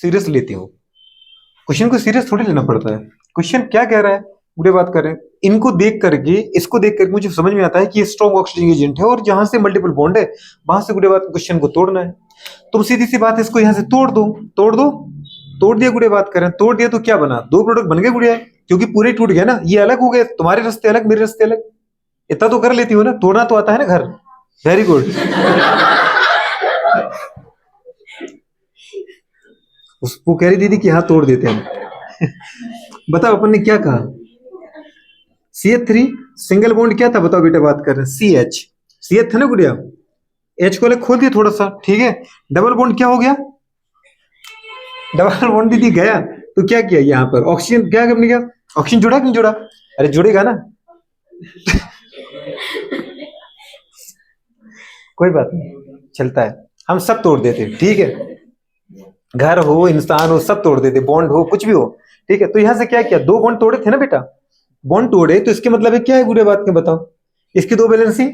Serious लेती हो। Question को सीरियस थोड़ी लेना पड़ता है। क्वेश्चन क्या कह रहा है, बुरे बात कर रहे हैं। इनको देख करके, इसको देख करके मुझे समझ में आता है कि ये स्ट्रॉन्ग ऑक्सीजन एजेंट है और जहां से मल्टीपल बॉन्ड है वहां से गुड़े बात क्वेश्चन को तोड़ना है। तुम सीधी सी बात है, इसको यहां से तोड़ दो, तोड़ दो, तोड़ दिया गुड़े बात करें, तोड़ दिया तो क्या बना, दो प्रोडक्ट बन गए गुड़िया, क्योंकि पूरे टूट गया ना, ये अलग हो गए, तुम्हारे रास्ते अलग, मेरे रास्ते अलग। इतना तो कर लेती हो ना, तोड़ना तो आता है ना घर। Very good. उसको कह रही दीदी कि हाँ तोड़ देते हैं। बताओ अपन ने क्या कहा, CH3 सिंगल बॉन्ड क्या था, बताओ बेटा, बात कर रहे हैं CH, CH था ना गुड़िया, H को अलग खोल दिया थोड़ा सा, ठीक है। डबल बॉन्ड क्या हो गया, डबल बॉन्ड दीदी गया, तो क्या किया यहाँ पर, ऑक्सीजन क्या करने गया, ऑक्सीजन जुड़ा कि नहीं जुड़ा, अरे जुड़ेगा ना। कोई बात नहीं, चलता है, हम सब तोड़ देते, ठीक है। घर हो, इंसान हो, सब तोड़ देते, बॉन्ड हो, कुछ भी हो, ठीक है। तो यहां से क्या किया, दो बॉन्ड तोड़े थे ना बेटा, बॉन्ड तोड़े, तो इसके मतलब है क्या है गुड़े बात के बताओ, इसकी दो बैलेंसी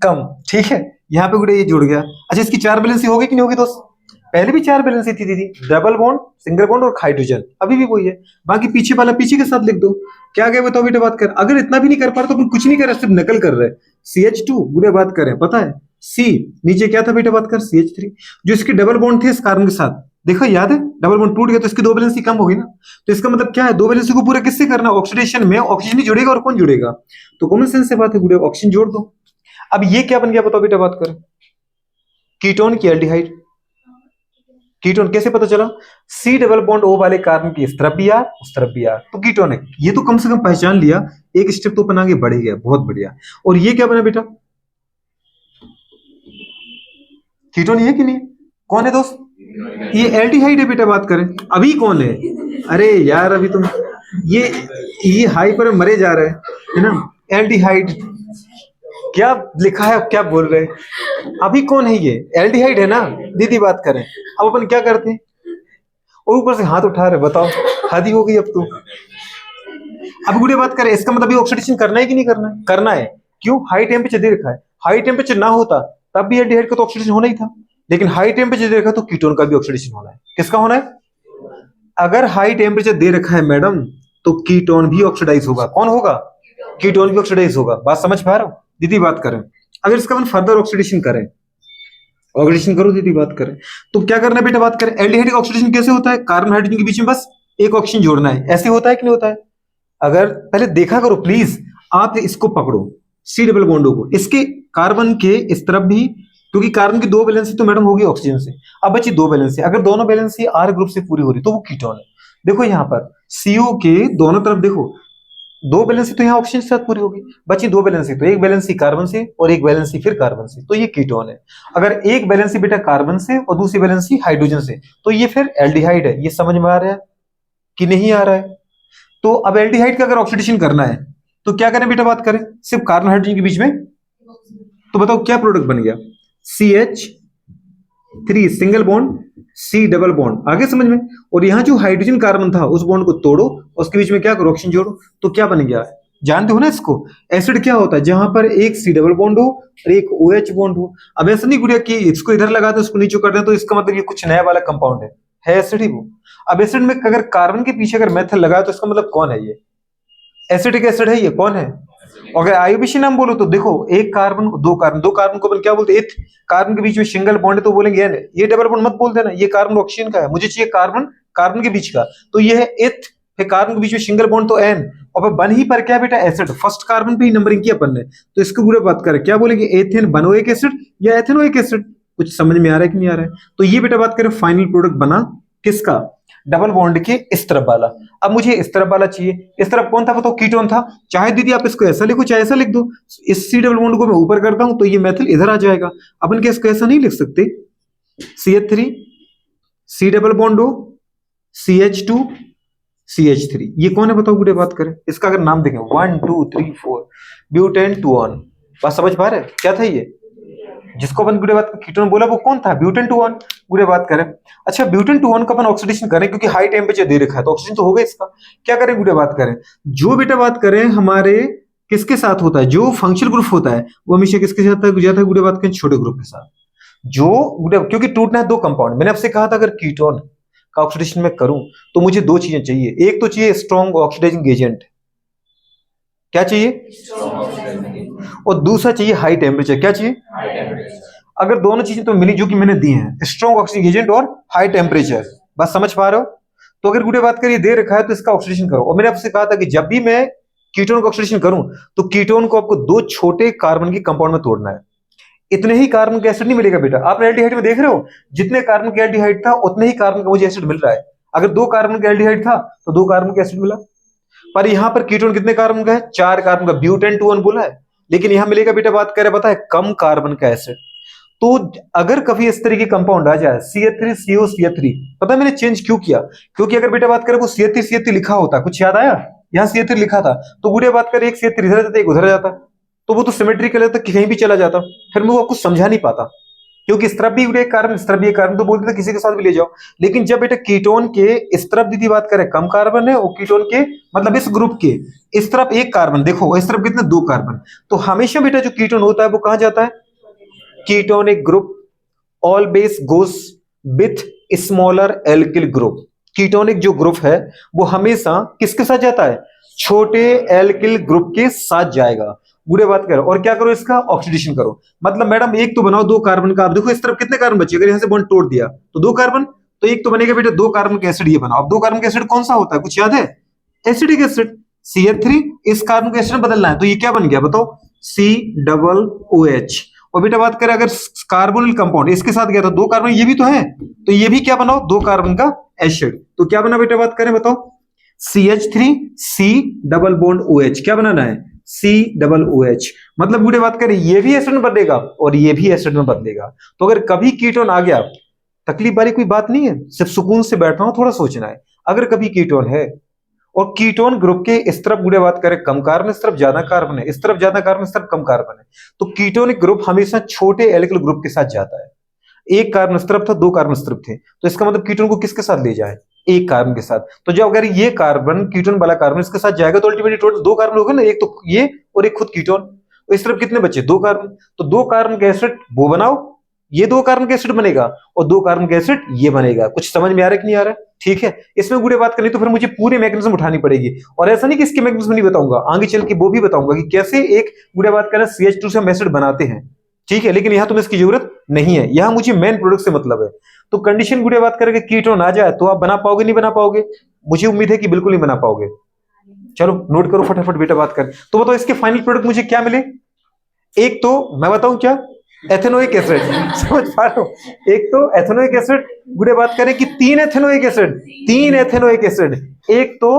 कम, ठीक है। यहाँ पे गुड़े ये जुड़ गया। अच्छा, इसकी चार बैलेंसी होगी कि नहीं होगी दोस्त, पहले भी चार बैलेंसी थी दीदी, डबल बॉन्ड, सिंगल बॉन्ड और हाइड्रोजन, अभी भी वही है। बाकी पीछे वाला पीछे के साथ लिख दो। क्या गया बताओ बेटा, बात कर, अगर इतना भी नहीं कर पा रहे तो अपन कुछ नहीं कर रहे, सिर्फ नकल कर रहे हैं। CH2 गुड़े बात करें, पता है C नीचे क्या था बेटा, बात कर CH3, जो इसके डबल बॉन्ड थे इस कार्बन के साथ, देखो याद है, डबल बॉन्ड टूट गया तो इसकी दो बैलेंसी कम होगी ना। तो इसका मतलब क्या है, दो बैलेंसी को पूरा किससे करना, ऑक्सीडेशन में ऑक्सीजन ही जुड़ेगा, और कौन जुड़ेगा, तो कॉमन सेंस से बात है गुड़े, ऑक्सीजन जोड़ दो। अब ये क्या बन गया बताओ बेटा, बात कर, कीटोन की एल्डिहाइड। कीटोन कैसे पता चला, C डबल बॉन्ड O वाले कार्बन की इस तरफ भी R उस तरफ भी R, तो कीटोन है। ये तो कम से कम पहचान लिया, एक स्टेप तो अपन आगे बढ़ गया, बहुत बढ़िया। और ये क्या बना बेटा, कीटोन ये कि नहीं, कौन है दोस्त, ये एल्डिहाइड है बेटा, बात करें अभी कौन है, अरे यार अभी तुम ये हाई पर मरे जा रहे है ना, एल्डिहाइड क्या लिखा है, क्या बोल रहे हैं, अभी कौन है ये, एल्डिहाइड है ना दीदी, बात करें। अब अपन क्या करते हैं, और ऊपर से हाथ उठा रहे, बताओ हद ही हो गई अब तो। अब गुड़िया बात करें, इसका मतलब ऑक्सीडेशन करना है कि नहीं करना है, करना है। क्यों, हाई टेम्परेचर दे रखा है, हाई टेम्परेचर ना होता तब भी एल्डिहाइड का तो ऑक्सीडेशन होना ही था, लेकिन हाई टेम्परेचर दे रखा तो कीटोन का भी ऑक्सीडेशन होना है। किसका होना है, अगर हाई टेम्परेचर दे रखा है मैडम तो कीटोन भी ऑक्सीडाइज होगा, कौन होगा, कीटोन भी ऑक्सीडाइज होगा, बात समझ पा रहे हो दीदी, बात करें। अगर इसका अपन फर्दर ऑक्सीडेशन करें, ऑक्सीडेशन करो दीदी, बात करें, तो क्या करना है बेटा, बात करें, एल्डिहाइड का ऑक्सीडेशन कैसे होता है, कार्बन हाइड्रोजन के बीच में बस एक ऑक्सीजन जोड़ना है, ऐसे होता है कि नहीं होता है। अगर पहले देखा करो प्लीज, आप इसको पकड़ो, C डबल बॉन्डो को, इसके कार्बन के इस तरफ भी, क्योंकि कार्बन की दो बैलेंसी तो मैडम होगी ऑक्सीजन से, अब बची दो बैलेंसी, अगर दोनों बैलेंसी R ग्रुप से पूरी हो रही तो वो कीटोन है। देखो यहाँ पर CO के दोनों तरफ देखो, दो बैलेंसी तो यहाँ ऑक्सीजन के साथ पूरी होगी, बची दो बैलेंसी, तो एक बैलेंसी कार्बन से और एक बैलेंसी फिर कार्बन से, तो ये कीटोन है। अगर एक बैलेंसी बेटा कार्बन से और दूसरी बैलेंसी हाइड्रोजन से, तो ये फिर एल्डिहाइड है। ये समझ में आ रहा है कि नहीं आ रहा है। तो अब एल्डिहाइड का अगर ऑक्सीडेशन करना है तो क्या करें बेटा, बात करें, सिर्फ कार्बन हाइड्रोजन के बीच में, तो बताओ क्या प्रोडक्ट बन गया, CH3 single bond C double bond, आगे समझ में। और यहां जो हाइड्रोजन कार्बन था उस बॉन्ड को तोड़ो, उसके बीच में क्या करो, ऑक्सीजन जोड़ो, तो क्या बन गया, जानते हो ना इसको, एसिड क्या होता है, जहां पर एक C डबल बॉन्ड हो और एक OH बॉन्ड हो। अब ऐसा नहीं गुड़िया कि इसको इधर लगा दो इसको नीचे कर दें, तो इसका मतलब ये कुछ नया वाला कंपाउंड है एसिड ही वो। अब एसिड में अगर कार्बन के पीछे अगर मेथल लगा तो इसका मतलब कौन है, ये एसिडिक एसिड है, ये कौन है। अगर आईयूबीसी नाम बोलो तो देखो, एक कार्बन दो कार्बन, दो कार्बन को अपन क्या बोलते हैं, एथ, कार्बन के बीच में सिंगल बॉन्ड है तो बोलेंगे एन, ये डबल बॉन्ड मत बोल देना, ये कार्बन ऑक्सीजन का है, मुझे चाहिए कार्बन कार्बन के बीच का, तो ये है एथ, फिर कार्बन के बीच में सिंगल बॉन्ड तो एन, और बन ही पर क्या बेटा, एसिड, फर्स्ट कार्बन पे ही नंबरिंग किया अपन ने, तो इसको पूरे बात करें क्या बोलेंगे, एथेन बनोइक एसिड या एथेनोइक एसिड। कुछ समझ में आ रहा है कि नहीं आ रहा है। तो ये बेटा बात करें फाइनल प्रोडक्ट बना किसका, डबल बॉन्ड के इस तरफ वाला। अब मुझे इस तरफ वाला चाहिए, इस तरफ कौन था बताओ, कीटोन था। चाहे दीदी आप इसको ऐसा लिखो चाहे ऐसा लिख दो, इस C डबल बॉन्ड को मैं ऊपर करता हूं तो ये मेथल इधर आ जाएगा। अपन क्या इसको ऐसा नहीं लिख सकते, CH3 C डबल बॉन्ड हो CH2 CH3, ये कौन है बताओ गुड़े, बात करें इसका अगर नाम देखें 1 2 3 4 ब्यूटेन टू ऑन, बात समझ पा रहे क्या था ये, जिसको अपन गुड़े बात कीटोन बोला वो कौन था, ब्यूटेन टू ऑन। गुड़े बात करें, अच्छा ब्यूटेन टू ऑन का अपन ऑक्सीडेशन करें क्योंकि हाई टेम्परेचर दे रखा है तो ऑक्सीजन तो होगा इसका, क्या करें गुड़े बात करें, जो बेटा बात करें हमारे किसके साथ होता है, जो फंक्शनल ग्रुप होता है वो हमेशा किसके साथ जाता है गुड़े बात करें, छोटे ग्रुप के साथ। जो गुड़े क्योंकि टूटना है दो कंपाउंड, मैंने आपसे कहा था अगर कीटोन का ऑक्सीडेशन मैं करूं तो मुझे दो चीजें चाहिए। एक तो चाहिए स्ट्रॉन्ग ऑक्सीडाइजिंग एजेंट, क्या चाहिए, और दूसरा चाहिए हाई टेम्परेचर, क्या चाहिए। अगर दोनों चीजें तो मिली जो कि मैंने दी हैं, स्ट्रॉन्ग ऑक्सीजन एजेंट और हाई टेम्परेचर, बात समझ पा रहे हो। तो अगर गुड़े बात करिए दे रखा है तो इसका ऑक्सीडेशन करो। और मैंने आपसे कहा था कि जब भी मैं कीटोन का ऑक्सीडेशन करूं तो कीटोन को आपको दो छोटे कार्बन की कंपाउंड में तोड़ना है। इतने ही कार्बन का एसिड नहीं मिलेगा बेटा। आप एल्डिहाइड में देख रहे हो जितने कार्बन का एल्डिहाइड था उतने ही कार्बन का मुझे एसिड मिल रहा है। अगर दो कार्बन का एल्डिहाइड था तो दो कार्बन का एसिड मिला। पर यहां पर कीटोन कितने कार्बन का है, चार कार्बन का, ब्यूटेन 2 बोला है। लेकिन यहां मिलेगा बेटा, बात करें पता है, कम कार्बन का एसिड। तो अगर कभी इस तरह की कंपाउंड आ जाए CH3CO CH3, पता है मैंने चेंज क्यों किया, क्योंकि अगर बेटा बात करें वो CH3 लिखा होता, कुछ याद आया, यहाँ CH3 लिखा था तो गुड़े बात करें एक CH3 इधर जाता एक उधर जाता, तो वो तो सिमेट्रिकल है, तो कहीं भी चला जाता। फिर मैं वो कुछ समझा नहीं पाता, क्योंकि इस तरफ भी एक कार्बन इस तरफ भी एक कार्बन, तो बोलते थे किसी के साथ भी ले जाओ। लेकिन जब बेटा कीटोन के इस तरफ दीदी बात करें कम कार्बन है, और कीटोन के मतलब इस ग्रुप के इस तरफ एक कार्बन, देखो इस तरफ कितने दो कार्बन, तो हमेशा बेटा जो कीटोन होता है वो कहां जाता है, ketonic group always goes with smaller alkyl group. Ketonic जो ग्रुप है वो हमेशा किसके साथ जाता है, छोटे एल्किल ग्रुप के साथ जाएगा। बुरे बात करो और क्या करो, इसका ऑक्सीडेशन करो। मतलब मैडम एक तो बनाओ दो कार्बन का, आप देखो इस तरफ कितने कार्बन बचे, अगर यहां से बॉन्ड तोड़ दिया तो दो कार्बन, तो एक तो बनेगा बेटा दो कार्बन का एसिड, ये बनाओ। अब दो कार्बन का एसिड कौन सा होता है, कुछ याद है, एसिडिक एसिड CH3, इस कार्बन का एसिड बदलना है तो ये क्या बन गया बताओ, COOH। और बेटा बात करें अगर कार्बोनिल कंपाउंड इसके साथ गया तो दो कार्बन ये भी तो है, तो ये भी क्या बनाओ दो कार्बन का एसिड, तो क्या बना बेटा बात करें बताओ, CH3C डबल बॉन्ड OH, क्या बनाना है COOH। मतलब बूढ़े बात करें ये भी एसिड में बदलेगा और ये भी एसिड में बदलेगा। तो अगर कभी कीटोन आ गया, तकलीफ वाली कोई बात नहीं है, सिर्फ सुकून से बैठना हो, थोड़ा सोचना है। अगर कभी कीटोन है और कीटोन ग्रुप के इस तरफ बूढ़े बात करें कम कार्बन, इस तरफ ज्यादा कार्बन है, इस तरफ ज्यादा कार्बन, इस तरफ कम कार्बन है, तो कीटोनिक ग्रुप हमेशा छोटे एल्किल ग्रुप के साथ जाता है। एक कार्बन इस तरफ था, दो कार्बन इस तरफ थे, तो इसका मतलब कीटोन को किसके साथ ले जाए, एक कार्बन के साथ। तो जब अगर ये कार्बन कीटोन वाला कार्बन इसके साथ जाएगा तो अल्टीमेटली टोटल दो कार्बन हो गए ना, एक तो ये और एक खुद कीटोन। तो इस तरफ कितने बचे, दो कार्बन, तो दो कार्बन का एसिड वो बनाओ, ये दो कार्बन का एसिड बनेगा और दो कार्बन का एसिड ये बनेगा। कुछ समझ में आ रहा है कि नहीं आ रहा है, ठीक है। इसमें गुड़े बात करनी तो फिर मुझे पूरे मैकेनिज्म उठानी पड़ेगी, और ऐसा नहीं कि इसके मैकेनिज्म नहीं बताऊंगा, आगे चल के वो भी बताऊंगा कि कैसे एक गुड़े बात करें CH2 से हम एसिड बनाते हैं, ठीक है। लेकिन यहां तुम्हें इसकी जरूरत नहीं है, यहां मुझे मेन प्रोडक्ट से मतलब है। तो कंडीशन गुड़े बात करें कीटोन आ जाए तो आप बना पाओगे नहीं बना पाओगे, मुझे उम्मीद है कि बिल्कुल नहीं बना पाओगे। चलो नोट करो फटाफट बेटा बात कर। तो बताओ इसके फाइनल प्रोडक्ट मुझे क्या मिले, एक तो मैं बताऊं क्या, एथेनोइक एसिड, समझ पा रहे हो, एक तो एथेनोइक एसिड, गुड़े बात करें कि तीन एथेनोइक एसिड, तीन एथेनोइक एसिड, एक तो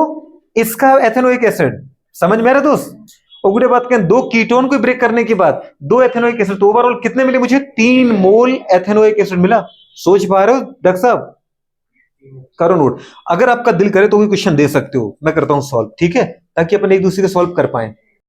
इसका एथेनोइक एसिड, समझ में आ रहा दोस्त। और गुड़े बात करें दो कीटोन को ब्रेक करने के बाद दो एथेनोइक एसिड, तो ओवरऑल कितने मिले मुझे, 3 मोल एथेनोइक एसिड मिला। सोच पा रहे हो डॉक्टर साहब, करो नोट। अगर आपका दिल करे तो भी क्वेश्चन दे सकते हो, मैं करता हूं सॉल्व, ठीक है, ताकि अपन एक दूसरे को सॉल्व कर पाए।